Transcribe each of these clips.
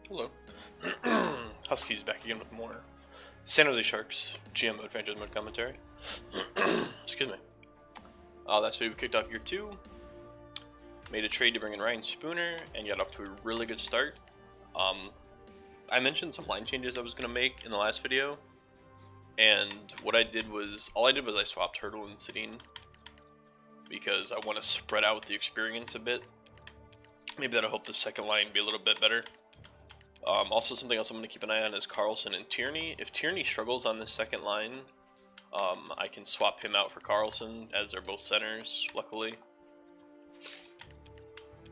Hello. Huskies back again with more San Jose Sharks GM mode, franchise mode commentary. Excuse me. Last week we kicked off year 2, made a trade to bring in Ryan Spooner, and got off to a really good start. I mentioned some line changes I was going to make in the last video, and what I did was, I swapped Hurdle and Sedin, because I want to spread out the experience a bit. Maybe that'll help the second line be a little bit better. Also, something else I'm going to keep an eye on is Carlson and Tierney. If Tierney struggles on this second line, I can swap him out for Carlson, as they're both centers, luckily.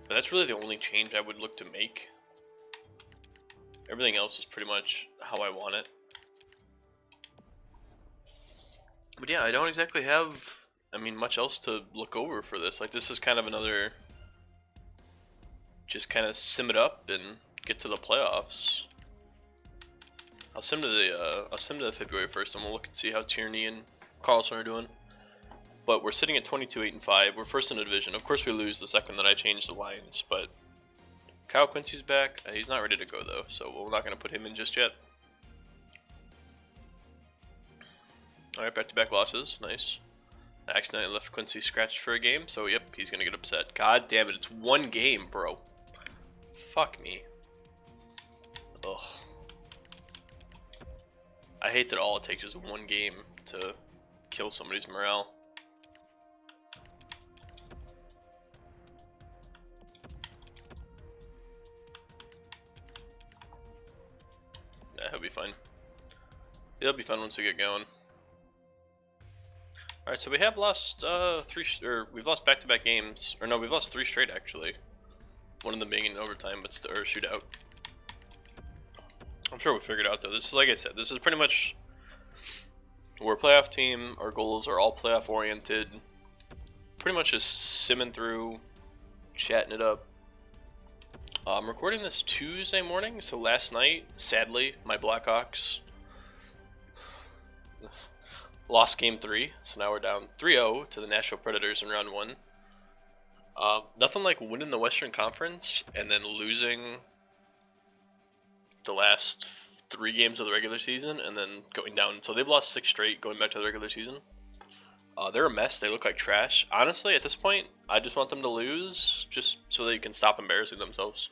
But that's really the only change I would look to make. Everything else is pretty much how I want it. But yeah, I don't exactly have, much else to look over for this. Like, this is kind of another, just kind of sim it up and get to the playoffs. I'll sim to the February 1st, and we'll look and see how Tierney and Carlson are doing. But we're sitting at 22-8-5. We're first in the division. Of course, we lose the second that I change the lines, but Kyle Quincy's back. He's not ready to go though, so we're not going to put him in just yet. All right, back-to-back losses. Nice. I accidentally left Quincy scratched for a game, so yep, he's going to get upset. God damn it! It's one game, bro. Fuck me. Ugh. I hate that all it takes is one game to kill somebody's morale. Yeah, he'll be fine. It'll be fun once we get going. Alright, so we have lost we've lost back-to-back games. Or no, we've lost 3 straight actually. One of them being in overtime, but still, or shootout. I'm sure we'll figure it out though. This is, like I said, this is pretty much, we're a playoff team. Our goals are all playoff oriented. Pretty much just simming through, chatting it up. I'm recording this Tuesday morning, so last night, sadly, my Blackhawks lost game 3, so now we're down 3-0 to the Nashville Predators in round 1. Nothing like winning the Western Conference and then losing the last 3 games of the regular season and then going down. So they've lost 6 straight going back to the regular season. They're a mess. They look like trash. Honestly, at this point, I just want them to lose just so they can stop embarrassing themselves.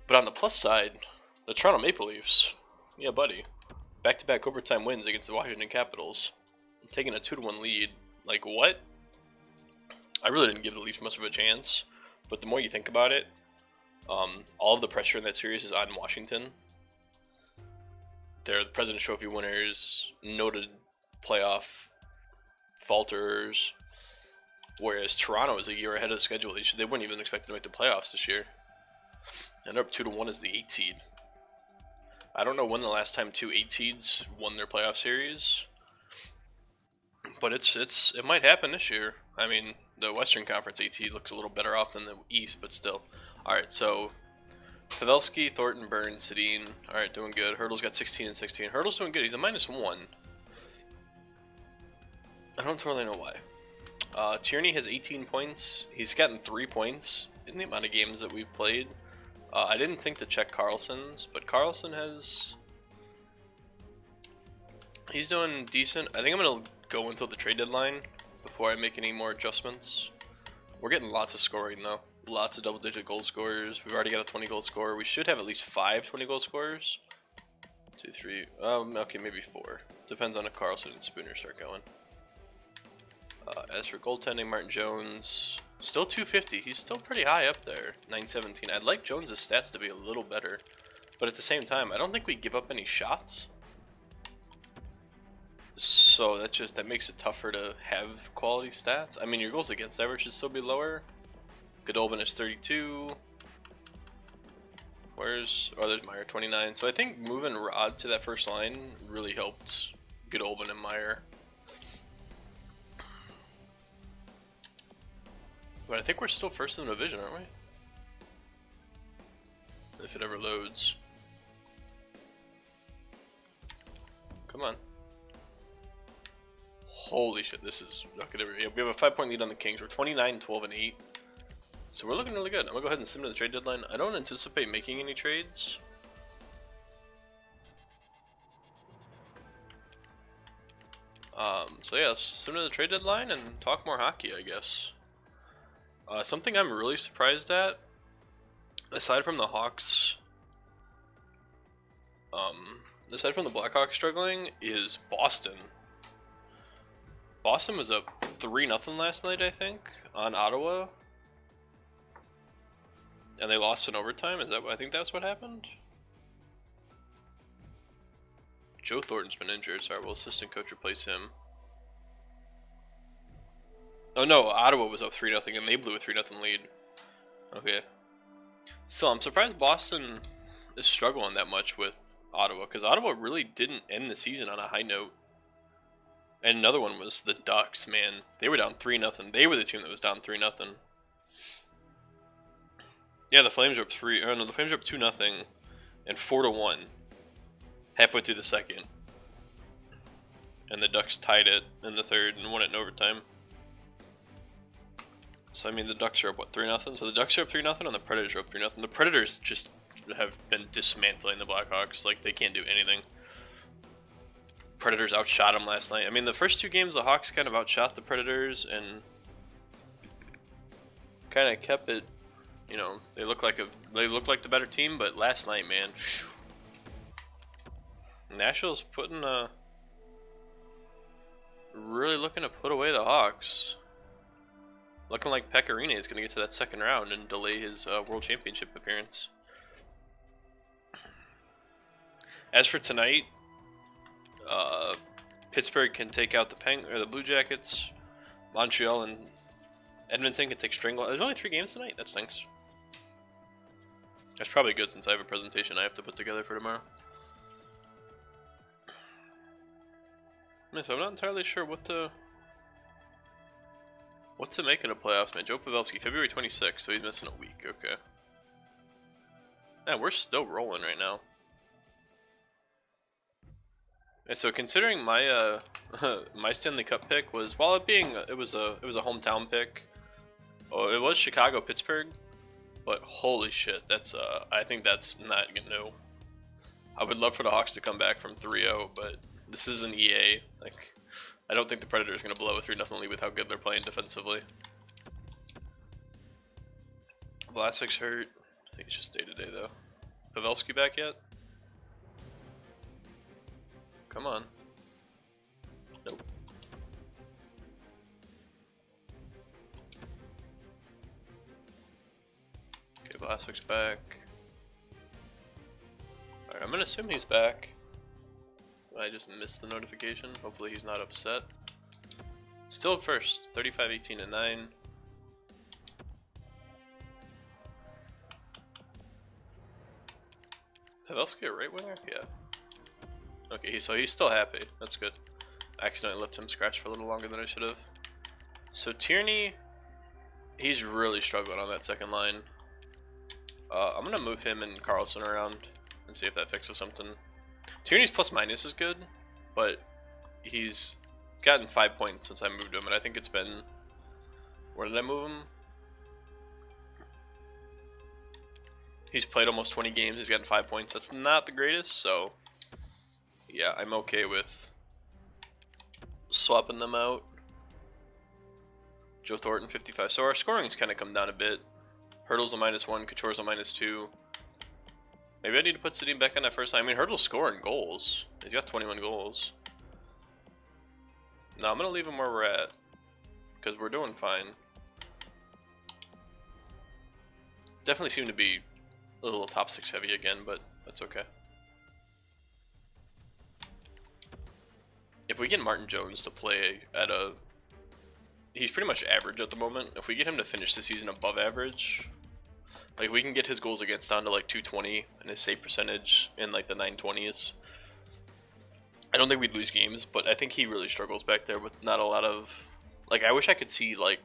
But on the plus side, the Toronto Maple Leafs, yeah, buddy, back-to-back overtime wins against the Washington Capitals, taking a 2-1 lead. Like, what? I really didn't give the Leafs much of a chance, but the more you think about it, all of the pressure in that series is on Washington. They're the President's Trophy winners, noted playoff falters, whereas Toronto is a year ahead of the schedule. They weren't even expected to make the playoffs this year. And they're up 2-1 as the 8 seed. I don't know when the last time 2 8 seeds won their playoff series, but it might happen this year. I mean, the Western Conference 8 seed looks a little better off than the East, but still. Alright, so Pavelski, Thornton, Burns, Sedin. Alright, doing good. Hurdle's got 16 and 16. Hurdle's doing good. He's a -1. I don't totally know why. Tierney has 18 points. He's gotten 3 points in the amount of games that we've played. I didn't think to check Carlson's, but Carlson he's doing decent. I think I'm going to go until the trade deadline before I make any more adjustments. We're getting lots of scoring though. Lots of double-digit goal scorers. We've already got a 20-goal scorer. We should have at least 5 20-goal scorers. 2, 3, okay, maybe 4. Depends on if Carlson and Spooner start going. As for goaltending, Martin Jones, still 250. He's still pretty high up there, 917. I'd like Jones' stats to be a little better, but at the same time, I don't think we give up any shots. So that makes it tougher to have quality stats. I mean, your goals against average should still be lower. Godolphin is 32. There's Meyer, 29. So I think moving Rod to that first line really helped Godolphin and Meyer. But I think we're still first in the division, aren't we? If it ever loads. Come on. Holy shit, this is not gonna be. We have a 5-point lead on the Kings. We're 29, 12, and 8. So we're looking really good. I'm gonna go ahead and sim to the trade deadline. I don't anticipate making any trades. So yeah, sim to the trade deadline and talk more hockey, I guess. Something I'm really surprised at, aside from the Hawks, aside from the Blackhawks struggling, is Boston. Boston was up 3-0 last night, I think, on Ottawa. And they lost in overtime. I think that's what happened? Joe Thornton's been injured, so our assistant coach replace him. Oh no, Ottawa was up 3-0 and they blew a 3-0 lead. Okay. So I'm surprised Boston is struggling that much with Ottawa, because Ottawa really didn't end the season on a high note. And another one was the Ducks, man. They were down 3-0. They were the team that was down 3-0. Yeah, the Flames are up 2-0 and 4-1 halfway through the second. And the Ducks tied it in the third and won it in overtime. So I mean, the Ducks are up what, 3-0? So the Ducks are up 3-0 and the Predators are up 3-0. The Predators just have been dismantling the Blackhawks. Like, they can't do anything. Predators outshot them last night. I mean, the first two games the Hawks kind of outshot the Predators and kind of kept it, you know, they look like the better team, but last night, man, Nashville's putting really looking to put away the Hawks. Looking like Pecorine is going to get to that second round and delay his World Championship appearance. As for tonight, Pittsburgh can take out the Blue Jackets. Montreal and Edmonton can take strangle. There's only 3 games tonight. That stinks. That's probably good since I have a presentation I have to put together for tomorrow. So I'm not entirely sure what to make in a playoffs, man. Joe Pavelski, February 26th, so he's missing a week. Okay. Yeah, we're still rolling right now. And so considering my my Stanley Cup pick was, while it was a hometown pick. Oh, it was Chicago Pittsburgh, but holy shit, that's I think that's not no. I would love for the Hawks to come back from 3-0, but this is an EA. Like, I don't think the Predators are gonna blow a 3-0 lead with how good they're playing defensively. Vlasic's hurt. I think it's just day to day though. Pavelski back yet? Come on. Nope. Okay, Vlasic's back. Alright, I'm gonna assume he's back. I just missed the notification. Hopefully he's not upset. Still up first, 35-18-9. Pavelski a right winger? Yeah. Okay, so he's still happy. That's good. I accidentally left him scratch for a little longer than I should have. So Tierney, he's really struggling on that second line. I'm gonna move him and Carlson around and see if that fixes something. Tierney's plus minus is good, but he's gotten 5 points since I moved him, and I think it's been, where did I move him? He's played almost 20 games, he's gotten 5 points. That's not the greatest, so yeah, I'm okay with swapping them out. Joe Thornton, 55. So our scoring's kind of come down a bit. Hurdle's a -1, Couture's a -2. Maybe I need to put Sedin back on that first line. I mean, Hurdle's scoring goals. He's got 21 goals. No, I'm going to leave him where we're at, because we're doing fine. Definitely seem to be a little top 6 heavy again, but that's okay. If we get Martin Jones to play at a... He's pretty much average at the moment. If we get him to finish the season above average, like, we can get his goals against down to like 220 and his save percentage in like the 920s. I don't think we'd lose games, but I think he really struggles back there with not a lot of... Like, I wish I could see like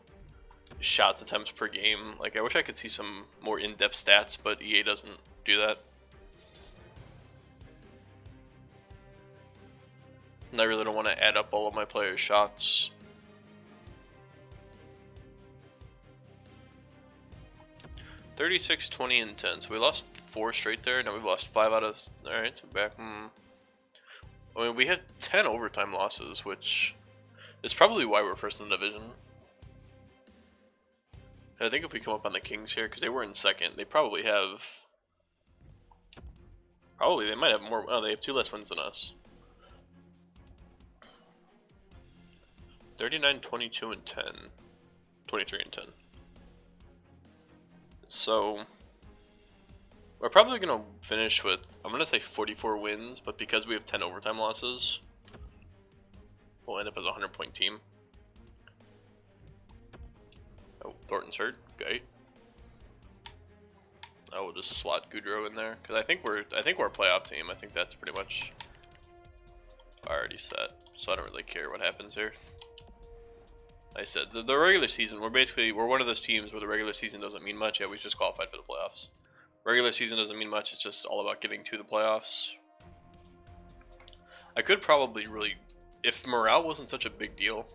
shots attempts per game. Like, I wish I could see some more in-depth stats, but EA doesn't do that. And I really don't want to add up all of my players' shots. 36, 20, and 10. So we lost 4 straight there. Now we've lost 5 out of... Alright, so back... I mean, we had 10 overtime losses, which is probably why we're first in the division. I think if we come up on the Kings here, because they were in second, they probably have... Probably, they might have more... Oh, they have 2 less wins than us. 39, 22, and 10. 23 and 10. So... We're probably going to finish with, I'm going to say 44 wins, but because we have 10 overtime losses, we'll end up as a 100-point team. Oh, Thornton's hurt. Okay. I will just slot Goudreau in there because I think we're a playoff team. I think that's pretty much already set, so I don't really care what happens here. Like I said, the regular season, we're one of those teams where the regular season doesn't mean much. Yeah, we just qualified for the playoffs. Regular season doesn't mean much, it's just all about getting to the playoffs. I could probably really, if morale wasn't such a big deal,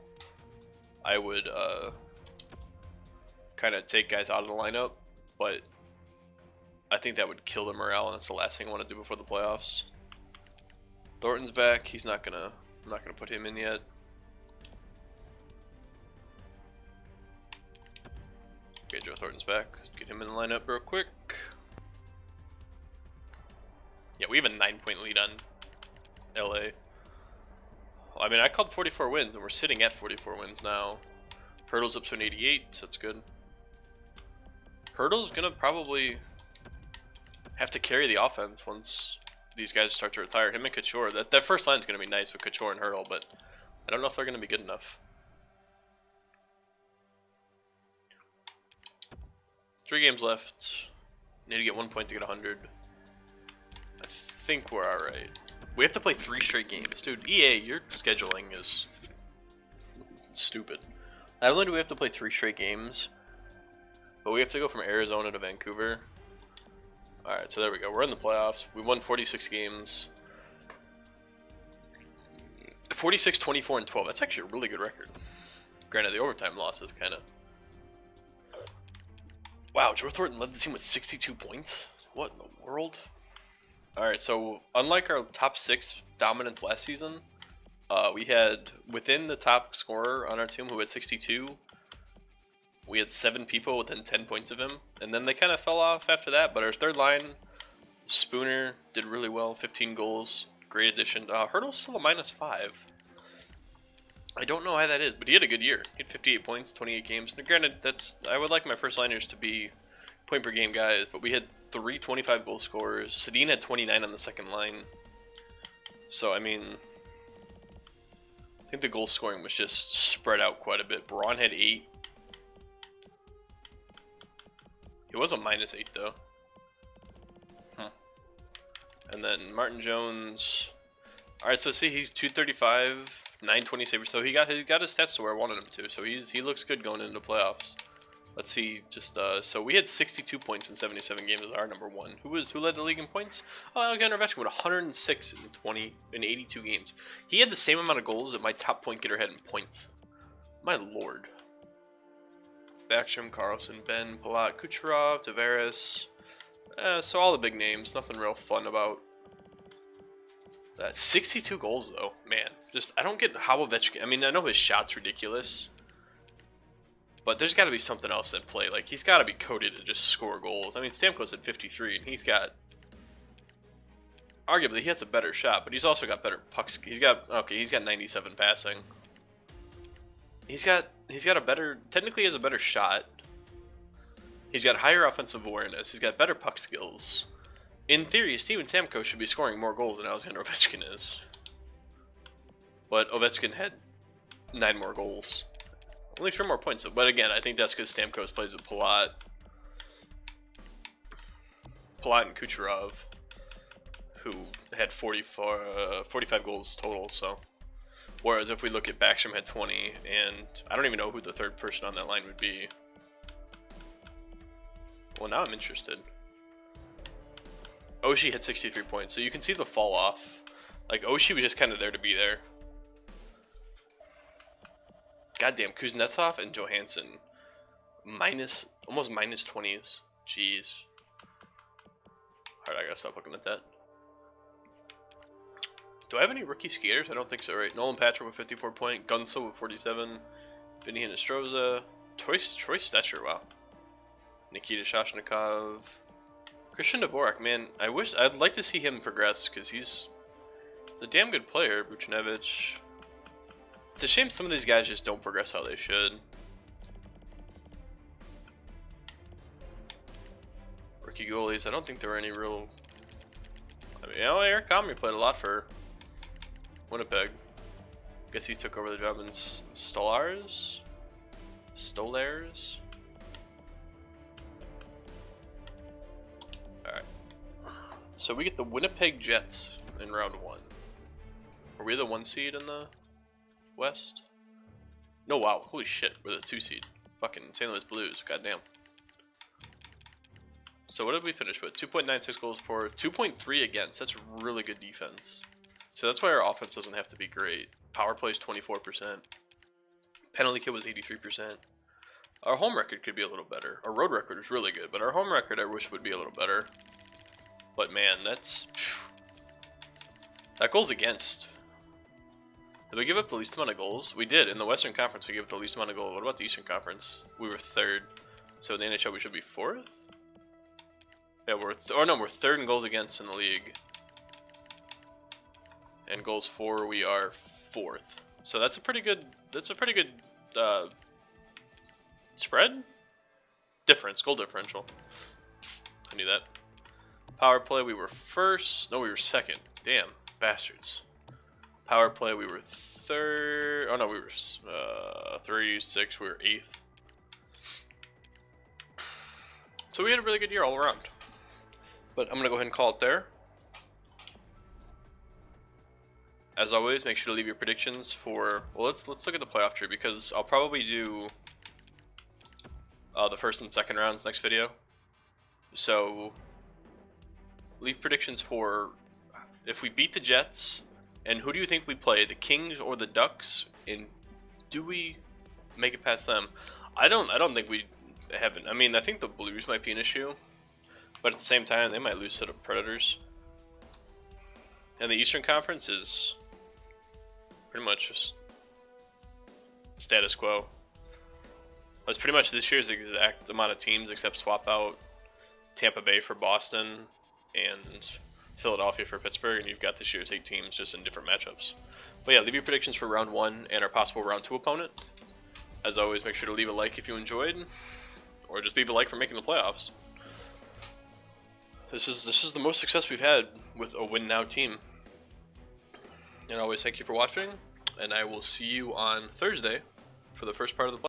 I would kind of take guys out of the lineup, but I think that would kill the morale, and that's the last thing I want to do before the playoffs. Thornton's back, I'm not gonna put him in yet. Okay, Joe Thornton's back, get him in the lineup real quick. Yeah, we have a 9-point lead on LA. I mean, I called 44 wins, and we're sitting at 44 wins now. Hurdle's up to an 88, so that's good. Hurdle's gonna probably have to carry the offense once these guys start to retire. Him and Couture. That first line's gonna be nice with Couture and Hurdle, but I don't know if they're gonna be good enough. 3 games left. Need to get 1 point to get 100. I think we're alright. We have to play 3 straight games. Dude, EA, your scheduling is stupid. Not only do we have to play 3 straight games, but we have to go from Arizona to Vancouver. Alright, so there we go. We're in the playoffs. We won 46 games. 46, 24, and 12. That's actually a really good record. Granted, the overtime loss is kind of... Wow, Joe Thornton led the team with 62 points? What in the world? Alright, so unlike our top 6 dominance last season, we had, within the top scorer on our team who had 62, we had 7 people within 10 points of him, and then they kind of fell off after that, but our third line, Spooner, did really well, 15 goals, great addition. Hurdle's still a -5. I don't know why that is, but he had a good year. He had 58 points, 28 games. Now, granted, I would like my first liners to be point per game guys, but we had 3 25 goal scorers. Sedin had 29 on the second line. So, I mean, I think the goal scoring was just spread out quite a bit. Braun had 8. He was a -8 though. And then Martin Jones. Alright, so see, he's 235, 920 saver. So he got his stats to where I wanted him to. So he looks good going into playoffs. Let's see, so we had 62 points in 77 games as our number 1. Who led the league in points? Oh, Alexander Ovechkin with 106 in 82 games. He had the same amount of goals that my top point getter had in points. My lord. Backstrom, Carlson, Ben, Palat, Kucherov, Tavares. So all the big names. Nothing real fun about that. 62 goals though, man. I don't get how Ovechkin. I mean, I know his shot's ridiculous. But there's got to be something else at play. Like, he's got to be coded to just score goals. I mean, Stamkos at 53, and he's got... Arguably, he has a better shot, but he's also got better pucks. He's got 97 passing. He's got a better... Technically, he has a better shot. He's got higher offensive awareness. He's got better puck skills. In theory, Steven Stamkos should be scoring more goals than Alexander Ovechkin is. But Ovechkin had 9 more goals. Only 3 more points, though. But again, I think that's because Stamkos plays with Palat and Kucherov, who had 45 goals total. So, whereas if we look at Backstrom had 20, and I don't even know who the third person on that line would be. Well, now I'm interested. Oshie had 63 points, so you can see the fall off. Like, Oshie was just kind of there to be there. Goddamn, Kuznetsov and Johansson almost minus 20s. Jeez. Alright, I gotta stop looking at that. Do I have any rookie skaters? I don't think so, right? Nolan Patrick with 54 point, Gunso with 47, Vinny Hinostroza, Troy Stetcher, wow. Nikita Shashnikov, Christian Dvorak, man, I'd like to see him progress because he's a damn good player. Buchnevich. It's a shame some of these guys just don't progress how they should. Rookie goalies, I don't think there were any real. I mean, Eric Comrie played a lot for Winnipeg. Guess he took over the job in Stolares. Alright. So we get the Winnipeg Jets in round 1. Are we the 1 seed in the West? No, wow. Holy shit. We're the 2 seed. Fucking St. Louis Blues. Goddamn. So what did we finish with? 2.96 goals for, 2.3 against. That's really good defense. So that's why our offense doesn't have to be great. Power play is 24%. Penalty kill was 83%. Our home record could be a little better. Our road record is really good, but our home record I wish would be a little better. But man, that's... That goals against. Did we give up the least amount of goals? We did. In the Western Conference, we gave up the least amount of goals. What about the Eastern Conference? We were 3rd. So in the NHL, we should be 4th? Yeah, we're 3rd in goals against in the league. And goals for, we are 4th. So that's a pretty good spread? Difference, goal differential. I knew that. Power play, we were 1st. No, we were 2nd. Damn, bastards. Power play, we were 3rd. Oh no, we were 3, 6, we were 8th. So we had a really good year all around. But I'm gonna go ahead and call it there. As always, make sure to leave your predictions for. Well, let's look at the playoff tree because I'll probably do the 1st and 2nd rounds next video. So leave predictions for if we beat the Jets, and who do you think we play, the Kings or the Ducks? And do we make it past them? I don't think we haven't. I mean, I think the Blues might be an issue, but at the same time, they might lose to the Predators. And the Eastern Conference is pretty much just status quo. It's pretty much this year's exact amount of teams except swap out Tampa Bay for Boston and Philadelphia for Pittsburgh, and you've got this year's 8 teams just in different matchups. But yeah, leave your predictions for round 1 and our possible round 2 opponent. As always, make sure to leave a like if you enjoyed, or just leave a like for making the playoffs. This is the most success we've had with a win now team. And always thank you for watching, and I will see you on Thursday for the first part of the play.